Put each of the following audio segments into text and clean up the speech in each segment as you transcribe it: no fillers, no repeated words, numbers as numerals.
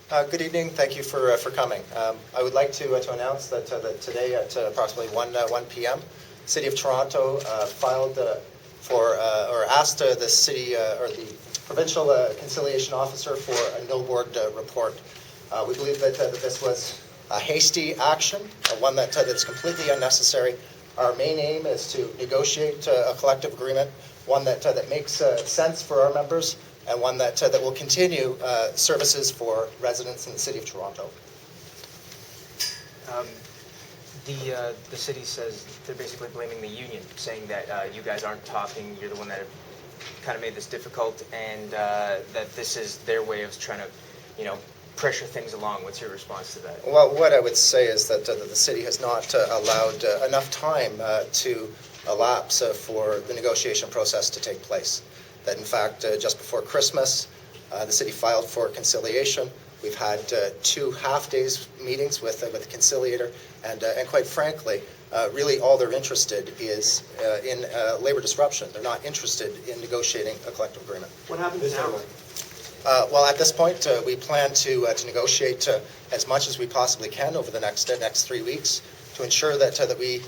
Good evening. Thank you for coming. I would like to announce that today at approximately 1 p.m., City of Toronto filed or asked the city or the provincial conciliation officer for a no board report. We believe that this was a hasty action, one that's completely unnecessary. Our main aim is to negotiate a collective agreement, one that makes sense for our members, and one that will continue services for residents in the City of Toronto. The city says they're basically blaming the union, saying that you guys aren't talking, you're the one that have kind of made this difficult, and that this is their way of trying to, pressure things along. What's your response to that? Well, what I would say is that the city has not allowed enough time to elapse for the negotiation process to take place. That in fact, just before Christmas, the city filed for conciliation. We've had 2 half-days meetings with the conciliator, and quite frankly, really all they're interested is in labor disruption. They're not interested in negotiating a collective agreement. What happens now? Well, at this point, we plan to negotiate as much as we possibly can over the next 3 weeks to ensure that we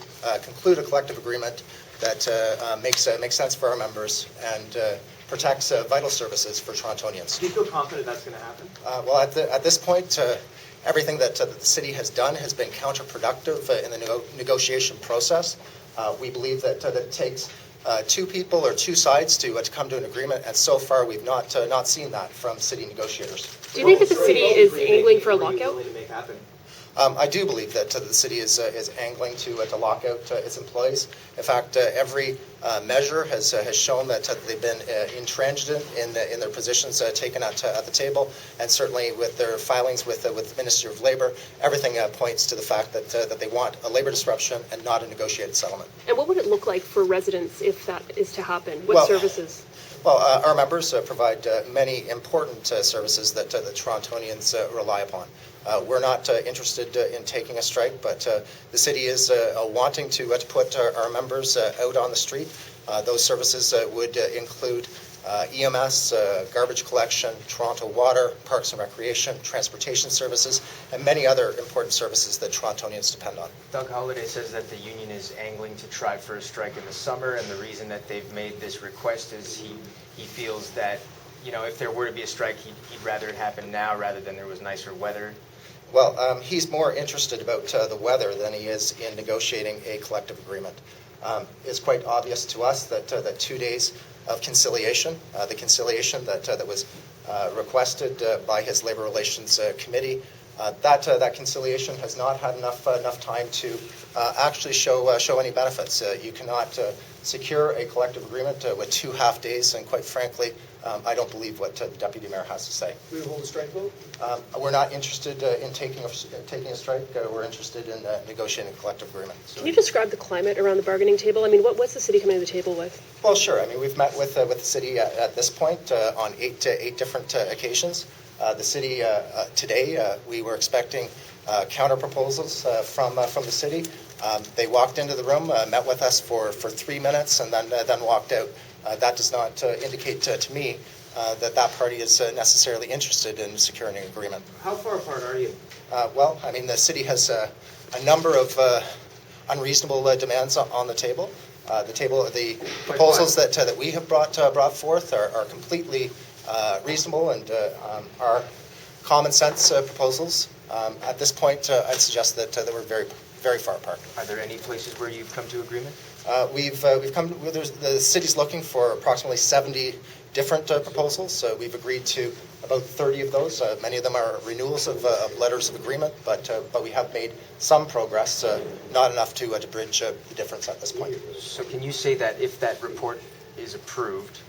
conclude a collective agreement that makes sense for our members and protects vital services for Torontonians. Do you feel confident that's going to happen? Well, at this point, everything that the city has done has been counterproductive in the negotiation process. We believe that it takes 2 people or 2 sides to come to an agreement, and so far we've not seen that from city negotiators. Do you think that the city is angling for a lockout? I do believe that the city is angling to lock out its employees. In fact, every measure has shown that they've been intransigent in their positions taken at the table, and certainly with their filings with the Ministry of Labour, everything points to the fact that they want a labor disruption and not a negotiated settlement. And what would it look like for residents if that is to happen? What services? Well, our members provide many important services that the Torontonians rely upon. We're not interested in taking a strike, but the city is wanting to put our members out on the street. Those services would include EMS, garbage collection, Toronto Water, Parks and Recreation, transportation services, and many other important services that Torontonians depend on. Doug Holliday says that the union is angling to try for a strike in the summer, and the reason that they've made this request is he feels that, if there were to be a strike, he'd rather it happen now rather than there was nicer weather. Well, he's more interested about the weather than he is in negotiating a collective agreement. It's quite obvious to us that 2 days of conciliation, the conciliation that was requested by his Labour Relations Committee, that conciliation has not had enough time to actually show any benefits. You cannot secure a collective agreement with 2 half days, and quite frankly, I don't believe what the Deputy Mayor has to say. We hold a strike vote? We're not interested in taking a strike. We're interested in negotiating a collective agreement. Can you describe the climate around the bargaining table? I mean, what's the city coming to the table with? Well, sure. I mean, we've met with the city at this point on 8 different occasions. The city today, we were expecting counter proposals from the city. They walked into the room, met with us for 3 minutes, and then walked out. That does not indicate to me that party is necessarily interested in securing an agreement. How far apart are you? Well, I mean, the city has a number of unreasonable demands on the table. The proposals that we have brought forth are completely reasonable and are common sense proposals. At this point, I'd suggest that we're very, very far apart. Are there any places where you've come to agreement? We've come. The city's looking for approximately 70 different proposals. So we've agreed to about 30 of those. Many of them are renewals of letters of agreement, but we have made some progress. Not enough to bridge the difference at this point. So can you say that if that report is approved,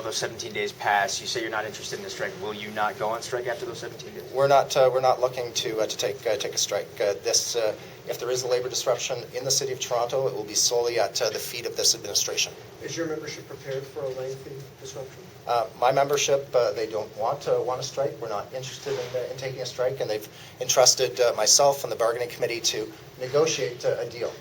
those 17 days pass, you say you're not interested in the strike, will you not go on strike after those 17 days? We're not looking to take a strike. If there is a labor disruption in the City of Toronto, it will be solely at the feet of this administration. Is your membership prepared for a lengthy disruption? My membership, they don't want a strike. We're not interested in taking a strike, and they've entrusted myself and the bargaining committee to negotiate a deal.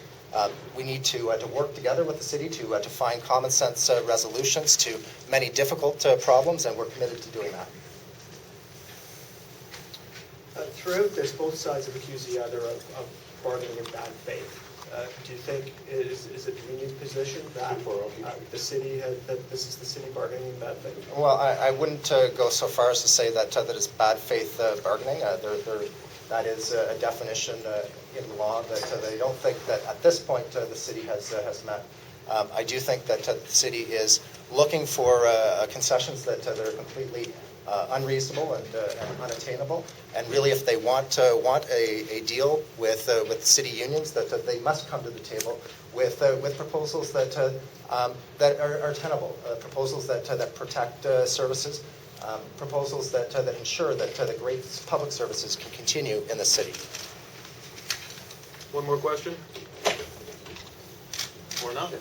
We need to work together with the city to find common sense resolutions to many difficult problems, and we're committed to doing that. Throughout this, both sides have accused the other of bargaining in bad faith. Do you think, is it the union's position that the city, that this is the city bargaining in bad faith? Well, I wouldn't go so far as to say that that it's bad faith bargaining. That is a definition in law that they don't think that at this point the city has met. I do think that the city is looking for concessions that are completely unreasonable and unattainable. And really, if they want a deal with the city unions, that they must come to the table with proposals that are tenable, proposals that protect services, proposals that ensure that the great public services can continue in the city. One more question? Or not?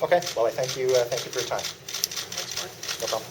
Okay. Well, I thank you for your time. No problem.